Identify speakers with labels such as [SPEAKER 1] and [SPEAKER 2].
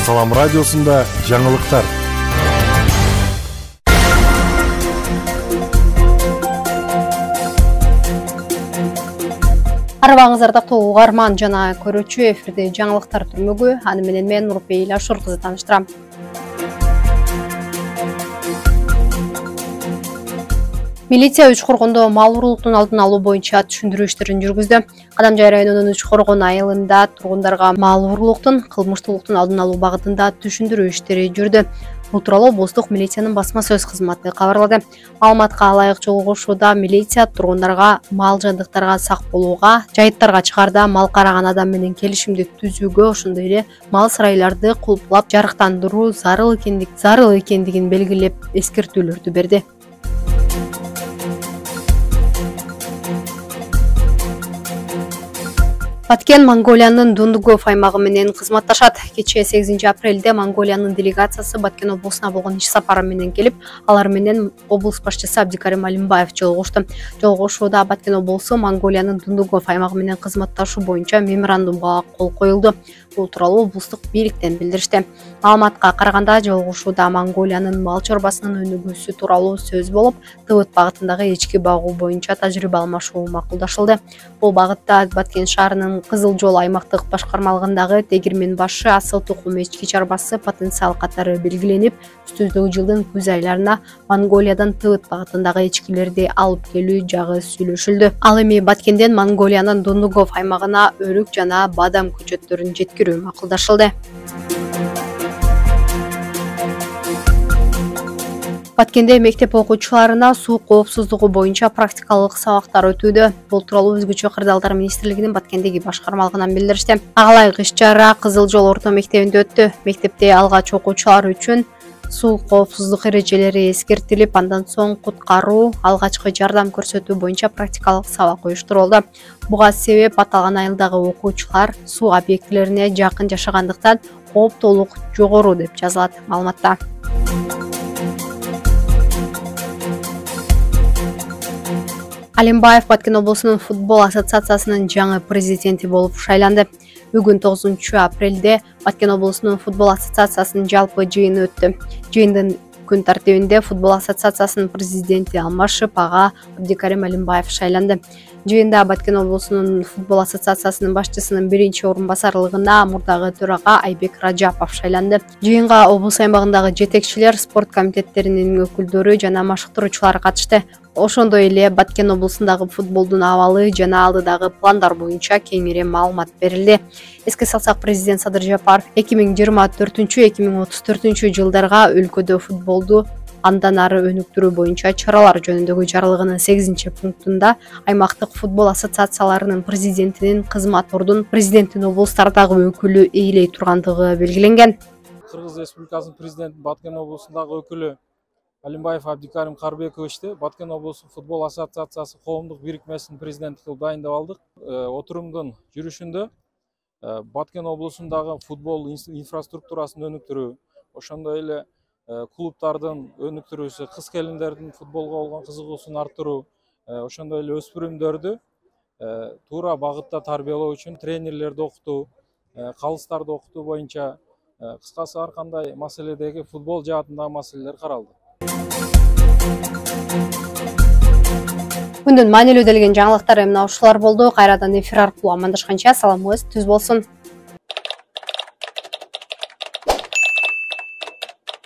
[SPEAKER 1] Салам радиосунда жаңылыктар.
[SPEAKER 2] Арбаңыздар тактуу угарман жана көрүүчү, эфирде жаңылыктар түрмөгү. Аны менен мен Нурпейил Ашур кызы тааныштырам. Милиция Үчкоргондо мал уруулуктун алдын алуу боюнча түшүндүрүү иштерин жүргүздү. Кадамжай районунун Үчкоргон айылында тургундарга мал уруулуктун, кылмыштуулуктун алдын алуу багытында түшүндүрүү иштери жүрдү. Бул тууралуу облустук милициянын басма сөз кызматы кабарлады. Маалыматка ылайык жолугушууда милиция тургундарга мал жандыктарга сак болууга, жайыттарга чыгаарда мал караган адам менен келишимди түзүүгө, ошондой эле мал сарайларды кулплап жарыктандыруу зарыл экендигин белгилеп эскертүүлөрдү берди. Баткен Монголиянын Дундугов аймагы менен кызматташат. Кечээ 8 апрелде Монголиянын делегациясы Баткен облусуна болгон иш сапары менен келип, алар менен облус башчысы Абдикарим Алимбаев жолугушту. Жолугушууда Баткен облусу Монголиянын Дундугов аймагы менен кызматташуу боюнча меморандумга кол коюлду. Бул тууралуу облустук бийликтен билдиришти. Маалыматка караганда жолугушууда Монголиянын мал чорбасынын өнүгүүсү тууралуу сөз болуп, Тыбыт багытындагы эчки багуу боюнча тажрыйба алмашуу макулдашылды. Бул багытта Баткен шаарынын Кызыл жол аймактык башкармалыгындагы Тегирмен башы асыл тукум эчки чарбасы потенциал катары белгиленип, өтөбүздөгү жылдын күз айларына Монголиядан Тыбыт багытындагы эчкилерди алып келүү жагы сүйлөшүлдү. Ал эми Баткенден Монголиянын Дундугов аймагына өрүк жана бадам көчөттөрүн жеткирүү макулдашылды. Баткенде мектеп окуучуларына суу коопсуздугу боюнча практикалык сабактар өтүүдө. Бул тууралуу өзгөчө кырдаалдар министрлигинин Баткендеги башкармалыгынан билдиришти. Агалайык иш-чара Кызыл жол орто мектебинде өттү. Мектепте алгач окуучулар үчүн суу коопсуздук эрежелери эскертилип, андан соң куткаруу, алгачкы жардам көрсөтүү боюнча практикалык сабак уюштурулду. Буга себеп аталган айылдагы окуучулар суу объектилерине жакын жашагандыктан кооптуулук жогору деп жазылат маалыматта. Алимбаев Баткен облусунун футбол ассоциациясынын жаңы президенти болуп шайланды. Бүгүн 9 апрелде Баткен облусунун футбол ассоциациясынын жалпы жыйыны өттү. Жыйындын күн тартибинде футбол ассоциациясынын президенти Алмашев ага Абдикарим Алимбаев шайланды. Жыйында Баткен облусунун футбол ассоциациясынын башчысынын биринчи орун басарлыгына мурдагы төрага Айбек Раджапов шайланды. Жыйынга облус аймагындагы жетекчилер, спорт комитеттеринин өкүлдөрү жана машыктыруучулар катышты. Ошондой эле Баткен облусундагы футболдун абалы жана алдыдагы пландар боюнча кеңири маалымат берилди. Эске салсак, президент Садыр Жапаров 2024-2034 жылдарга өлкөдө футболду андан ары өнүктүрүү боюнча чаралар жөнүндөгү жарлыгынын 8 пунктунда аймактык футбол ассоциацияларынын президентинин кызмат ордун президенттин облустардагы өкүлү ээлей тургандыгы белгиленген.
[SPEAKER 3] Кыргыз Республикасынын президенти Баткен облусундагы өкүлү Алимбаев Абдикарим Карбековичти Баткен облусу футбол ассоциациясы коомдук бирикмесинин президенти кылып дайындап алдык. Отурумдун жүрүшүндө Баткен облусундагы футбол инфраструктурасын өнүктүрүү, ошондой эле клубтардын өнүктүрүүсү, кыз келиндердин футболго болгон кызыгуусун арттыруу, ошондой эле өспүрүмдөрдү туура багытта тарбиялоо үчүн тренерлерди окутуу, калыстарды окутуу боюнча кыскасы ар кандай маселедеги футбол жаатындагы маселелер каралды.
[SPEAKER 2] Күндүн маанилүү делген жаңылыктар эмне ушулар болду. Кайрадан эфир аркылуу амандашканча саламыңыз түз болсун.